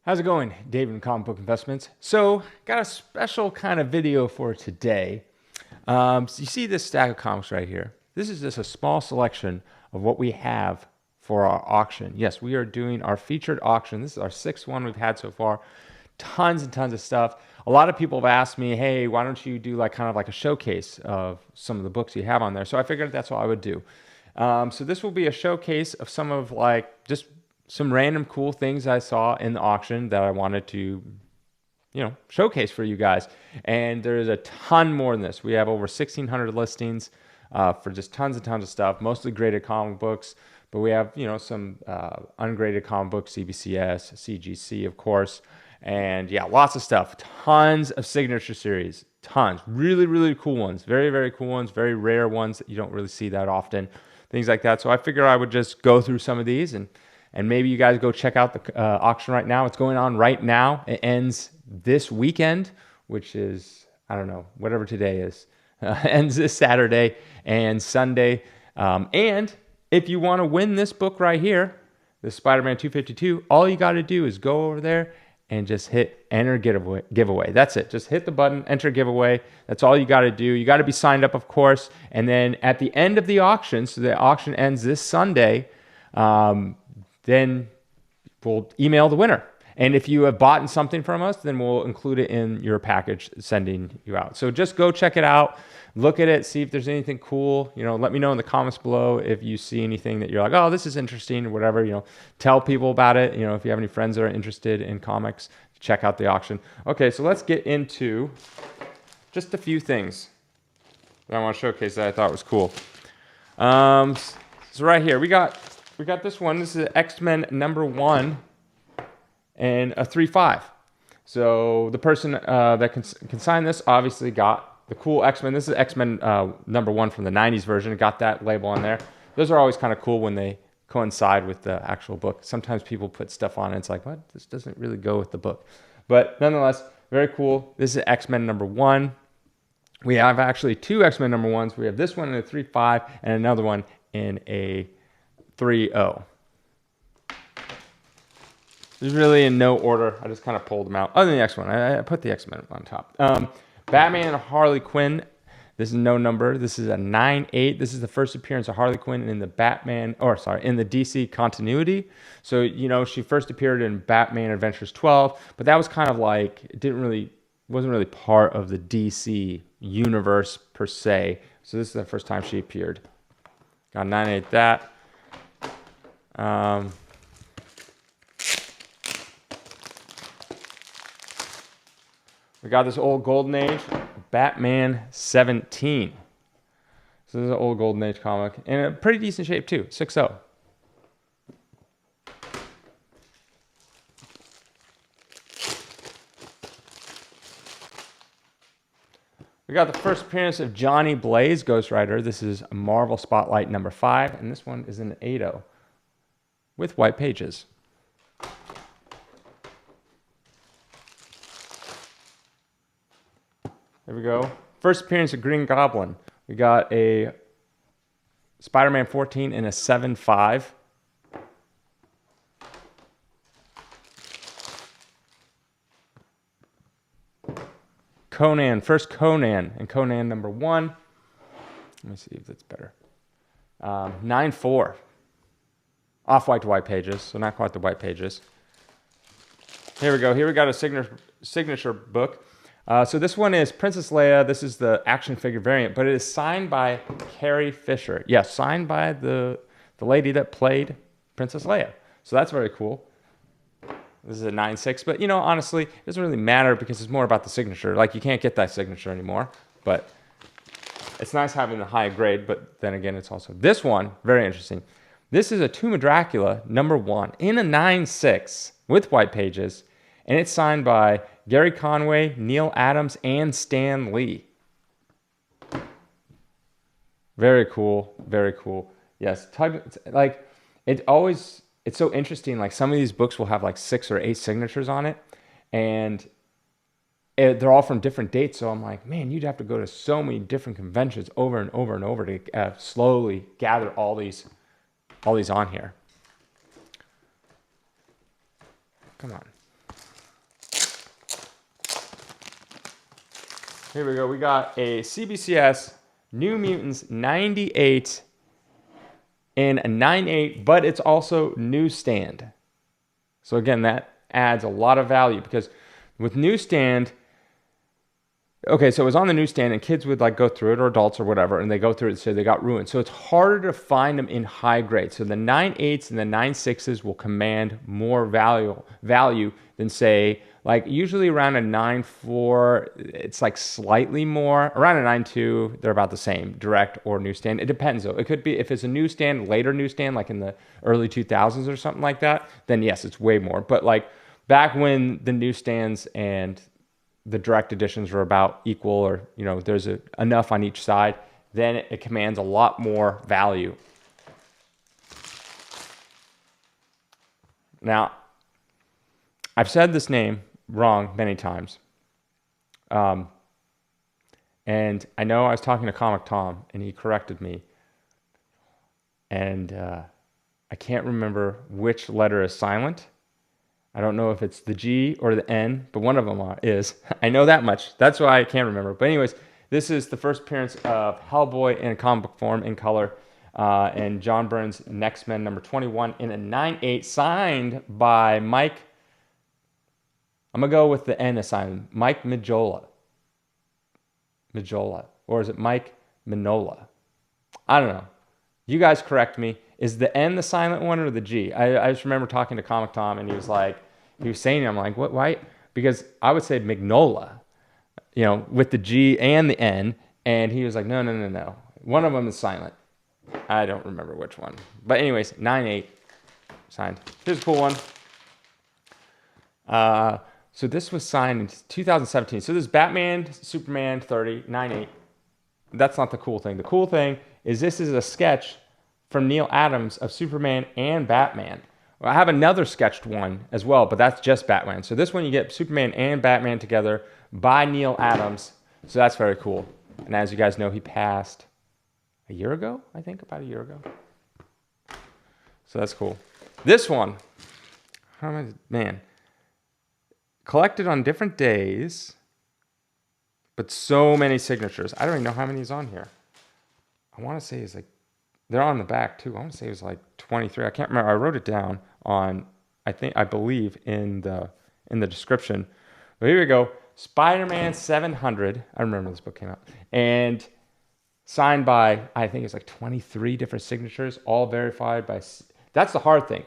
How's it going, David from Comic Book Investments? So, got a special kind of video for today. So you see this stack of comics right here. This is just a small selection of what we have for our auction. Yes, we are doing our featured auction. This is our sixth one we've had so far. Tons and tons of stuff. A lot of people have asked me, hey, why don't you do like kind of like a showcase of some of the books you have on there? So I figured that's what I would do. So this will be a showcase of some of like just some random cool things I saw in the auction that I wanted to, showcase for you guys. And there's a ton more than this. We have over 1,600 listings for just tons and tons of stuff, mostly graded comic books. But we have, some ungraded comic books, CBCS, CGC, of course. And yeah, lots of stuff. Tons of signature series. Tons. Really, really cool ones. Very, very cool ones. Very rare ones that you don't really see that often. Things like that. So I figured I would just go through some of these and maybe you guys go check out the auction right now. It's going on right now. It ends this weekend, which is, I don't know, whatever today is. Ends this Saturday and Sunday. And if you want to win this book right here, the Spider-Man 252, all you got to do is go over there and just hit enter giveaway. That's it. Just hit the button, enter giveaway. That's all you got to do. You got to be signed up, of course. And then at the end of the auction, so the auction ends this Sunday, then we'll email the winner. And if you have bought something from us, then we'll include it in your package sending you out. So just go check it out, look at it, see if there's anything cool. Let me know in the comments below if you see anything that you're like, oh, this is interesting or whatever. Tell people about it. If you have any friends that are interested in comics, check out the auction. Okay, so let's get into just a few things that I want to showcase that I thought was cool. So right here, we got this one. This is X-Men #1 and a 3/5. So the person that can sign this obviously got the cool X-Men. This is X-Men #1 from the 90s version. It got that label on there. Those are always kind of cool when they coincide with the actual book. Sometimes people put stuff on and it's like, what? This doesn't really go with the book. But nonetheless, very cool. This is X-Men #1. We have actually two X-Men #1s. We have this one in a 3/5 and another one in a 3-0. There's really in no order. I just kind of pulled them out. Other than the X-Men, I put the X-Men on top. Batman and Harley Quinn. This is no number. This is a 9/8. This is the first appearance of Harley Quinn in the in the DC continuity. So, she first appeared in Batman Adventures 12, but that was kind of like, wasn't really part of the DC universe per se. So this is the first time she appeared. Got 9/8 that. We got this old Golden Age, Batman 17. So this is an old Golden Age comic. In a pretty decent shape too, 6.0. We got the first appearance of Johnny Blaze, Ghost Rider. This is Marvel Spotlight #5, and this one is an 8.0 with white pages. There we go. First appearance of Green Goblin. We got a Spider-Man 14 in a 7.5. Conan, first Conan, and Conan #1. Let me see if that's better. 9.4. Off-white to white pages, so not quite the white pages. Here we go. Here we got a signature book. So this one is Princess Leia. This is the action figure variant, but it is signed by Carrie Fisher. Yes, signed by the lady that played Princess Leia. So that's very cool. This is a 9.6, but honestly, it doesn't really matter because it's more about the signature. Like, you can't get that signature anymore, but it's nice having the high grade, but then again, it's also this one, very interesting. This is a Tomb of Dracula #1 in a 9.6 with white pages, and it's signed by Gary Conway, Neil Adams, and Stan Lee. Very cool, very cool. Yes, it's so interesting. Like, some of these books will have like 6 or 8 signatures on it, and they're all from different dates. So I'm like, man, you'd have to go to so many different conventions over and over and over to slowly gather all these on here. Come on. Here we go. We got a CBCS New Mutants 98 in a 9.8, but it's also newsstand. So again, that adds a lot of value because with newsstand, okay, so it was on the newsstand and kids would like go through it, or adults or whatever, and they go through it and say they got ruined. So it's harder to find them in high grade. So the 9.8s and the 9.6s will command more value than say, like usually around a 9.4, it's like slightly more. Around a 9.2, they're about the same, direct or newsstand. It depends though. It could be, if it's a newsstand, later newsstand, like in the early 2000s or something like that, then yes, it's way more. But like back when the newsstands and the direct editions were about equal, or there's enough on each side, then it commands a lot more value. Now, I've said this name wrong many times, and I know I was talking to Comic Tom and he corrected me, and I can't remember which letter is silent. I don't know if it's the G or the N, but one of them is. I know that much. That's why I can't remember. But anyways, this is the first appearance of Hellboy in comic book form in color, and John Byrne's Next Men number 21 in a 9.8, signed by Mike. I'm going to go with the N assigned. Mike Mignola. Or is it Mike Minola? I don't know. You guys correct me. Is the N the silent one or the G? I just remember talking to Comic Tom and he was saying it. I'm like, what? Why? Because I would say Mignola, with the G and the N. And he was like, no. One of them is silent. I don't remember which one. But anyways, 9.8 signed. Here's a cool one. So this was signed in 2017. So this is Batman, Superman 30, 9.8. That's not the cool thing. The cool thing is this is a sketch from Neil Adams of Superman and Batman. Well, I have another sketched one as well, but that's just Batman. So this one you get Superman and Batman together by Neil Adams. So that's very cool. And as you guys know, he passed a year ago, I think, about a year ago. So that's cool. This one, collected on different days, but so many signatures. I don't even know how many is on here. I want to say it's like, they're on the back too. I want to say it was like 23. I can't remember. I wrote it down on, I believe in the description. But here we go. Spider-Man 700. I remember this book came out. And signed by, I think it's like 23 different signatures, all verified by, that's the hard thing.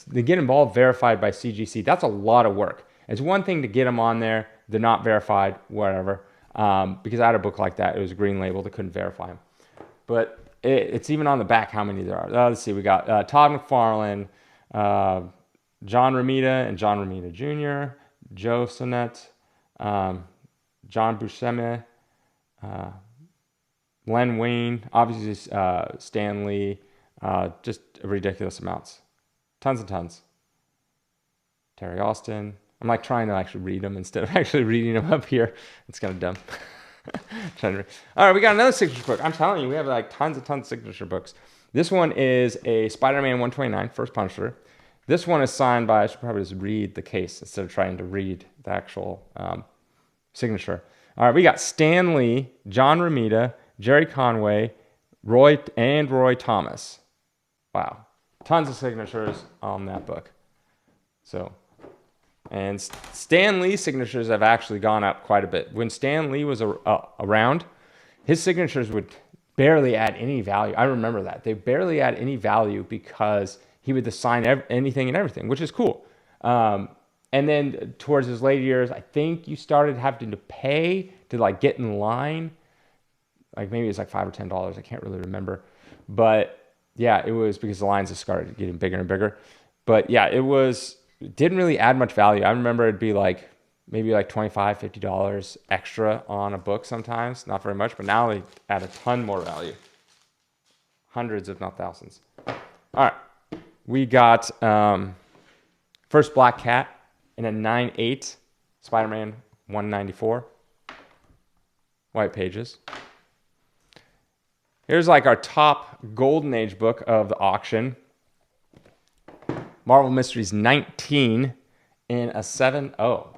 They get them all verified by CGC. That's a lot of work. It's one thing to get them on there. They're not verified, whatever. Because I had a book like that. It was a green label. They couldn't verify them. But it's even on the back how many there are. Let's see. We got Todd McFarlane, John Romita and John Romita Jr., Joe Sonnet, John Buscema, Len Wein, obviously Stan Lee, just ridiculous amounts. Tons and tons. Terry Austin. I'm like trying to actually read them instead of actually reading them up here. It's kind of dumb. All right, we got another signature book. I'm telling you, we have like tons of signature books. This one is a Spider-Man 129, First Punisher. This one is signed by, I should probably just read the case instead of trying to read the actual signature. All right, we got Stan Lee, John Romita, Jerry Conway, Roy Thomas. Wow, tons of signatures on that book. So, and Stan Lee's signatures have actually gone up quite a bit. When Stan Lee was around, his signatures would barely add any value. I remember that. They barely add any value because he would assign anything and everything, which is cool. And then towards his later years, I think you started having to pay to like get in line. Like maybe it's like $5 or $10. I can't really remember. But yeah, it was because the lines have started getting bigger and bigger. But yeah, it didn't really add much value. I remember it'd be like maybe like $25, $50 extra on a book sometimes. Not very much, but now they add a ton more value. Hundreds, if not thousands. All right. We got first Black Cat in a 9.8, Spider-Man 194. White pages. Here's like our top Golden Age book of the auction. Marvel Mysteries 19 in a 7.0.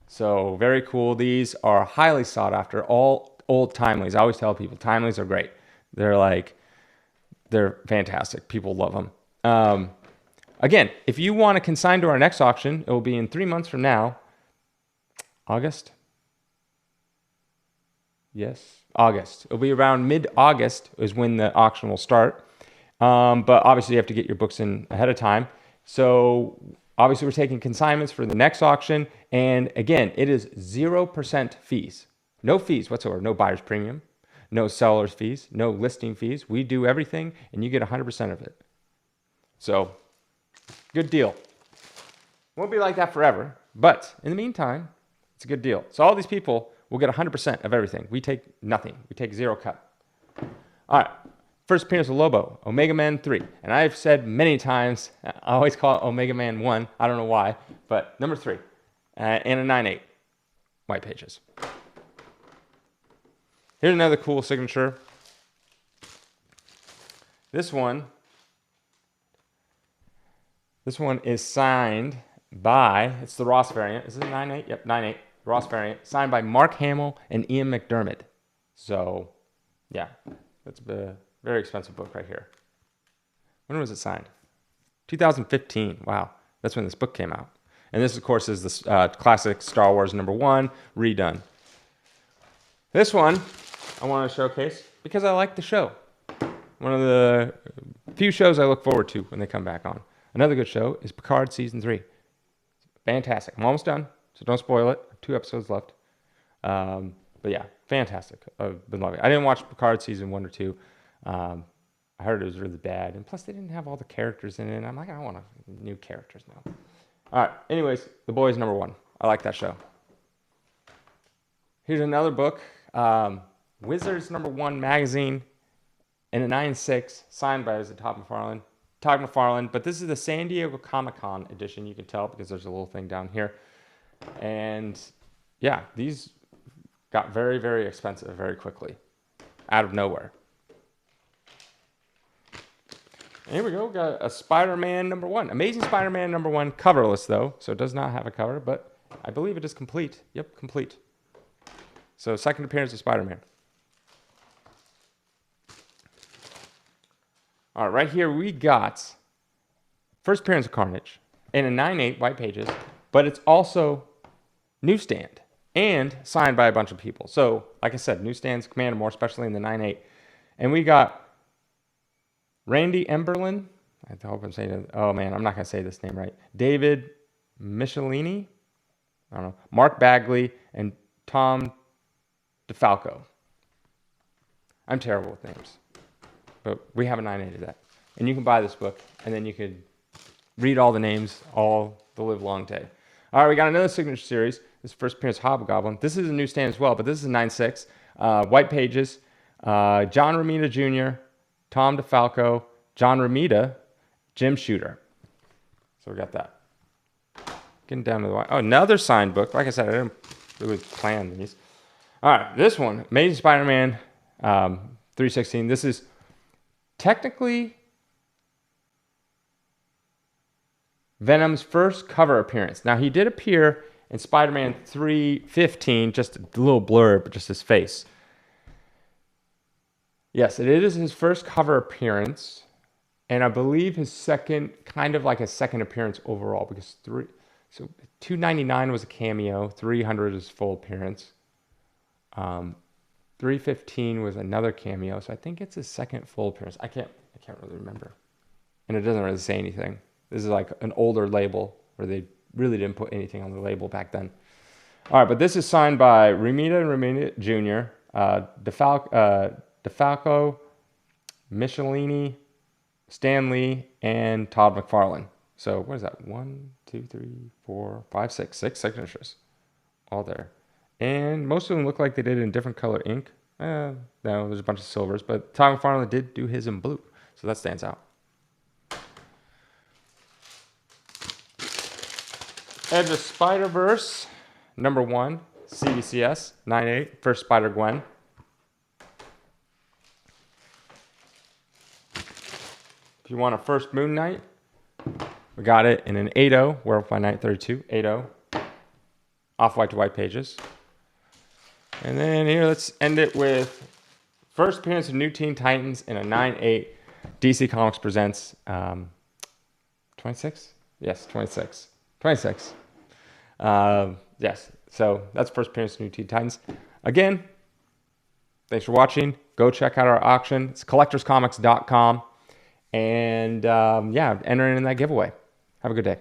So very cool. These are highly sought after. All old timelies. I always tell people timelies are great. They're fantastic. People love them. Again, if you want to consign to our next auction, it will be in 3 months from now. August? Yes, August. It'll be around mid-August is when the auction will start. But obviously you have to get your books in ahead of time. So obviously we're taking consignments for the next auction. And again, it is 0% fees. No fees whatsoever. No buyer's premium, no seller's fees, no listing fees. We do everything and you get 100% of it. So good deal. Won't be like that forever. But in the meantime, it's a good deal. So all these people will get 100% of everything. We take nothing. We take zero cut. All right. First appearance of Lobo, Omega Man 3. And I've said many times, I always call it Omega Man 1. I don't know why, but number 3. And a 9.8. White pages. Here's another cool signature. This one is signed by, it's the Ross variant. Is it a 9.8? Yep, 9.8. Ross variant. Signed by Mark Hamill and Ian McDermott. So, yeah, that's a very expensive book right here. When was it signed? 2015. Wow, that's when this book came out. And this, of course, is the classic Star Wars #1 redone. This one I want to showcase because I like the show. One of the few shows I look forward to when they come back on. Another good show is Picard Season 3. Fantastic. I'm almost done, so don't spoil it. 2 episodes left. But yeah, fantastic. I've been loving it. I didn't watch Picard Season 1 or 2. I heard it was really bad. And plus, they didn't have all the characters in it. I'm like, I want new characters now. All right. Anyways, The Boys #1. I like that show. Here's another book. Wizards #1 magazine in a 9.6, signed by Todd McFarlane. But this is the San Diego Comic-Con edition. You can tell because there's a little thing down here. And yeah, these got very, very expensive very quickly, out of nowhere. And here we go. Got a Spider-Man #1. Amazing Spider-Man #1, coverless though, so it does not have a cover, but I believe it is complete. Yep, complete. So second appearance of Spider-Man. All right, right here we got first appearance of Carnage in a 9.8 white pages, but it's also newsstand and signed by a bunch of people. So, like I said, newsstands command more, especially in the 9.8. And we got Randy Emberlin. I hope I'm saying it. Oh man, I'm not gonna say this name right. David Michelini. I don't know. Mark Bagley and Tom DeFalco. I'm terrible with names, but we have a 9.8 of that. And you can buy this book, and then you could read all the names all the live long day. All right, we got another signature series. This first appearance Hobgoblin. This is a newsstand as well, but this is a 9.6. White pages. John Romita Jr., Tom DeFalco, John Romita, Jim Shooter. So we got that. Getting down to the wire. Oh, another signed book. Like I said, I didn't really plan these. All right, this one, Amazing Spider-Man 316. This is technically Venom's first cover appearance. Now, he did appear in Spider-Man 315, just a little blurb, just his face. Yes, it is his first cover appearance, and I believe his second, kind of like a second appearance overall, because 299 was a cameo, 300 is full appearance, 315 was another cameo, so I think it's his second full appearance. I can't really remember, and it doesn't really say anything. This is like an older label where they really didn't put anything on the label back then. All right, but this is signed by Romita Jr., DeFalco, Michelini, Stan Lee, and Todd McFarlane. So what is that? 1, 2, 3, 4, 5, 6 signatures, all there. And most of them look like they did it in different color ink. No, there's a bunch of silvers, but Todd McFarlane did do his in blue, so that stands out. Edge of Spider-Verse, #1, CBCS, 9.8, first Spider-Gwen. If you want a first Moon Knight, we got it in an 8.0, Werewolf by Night 32, 8.0. Off-White to White pages. And then here, let's end it with first appearance of New Teen Titans in a 9/8 DC Comics Presents 26? Yes, 26. 26. Yes, so that's first appearance of New Teen Titans. Again, thanks for watching. Go check out our auction. It's collectorscomics.com. And yeah, enter in that giveaway. Have a good day.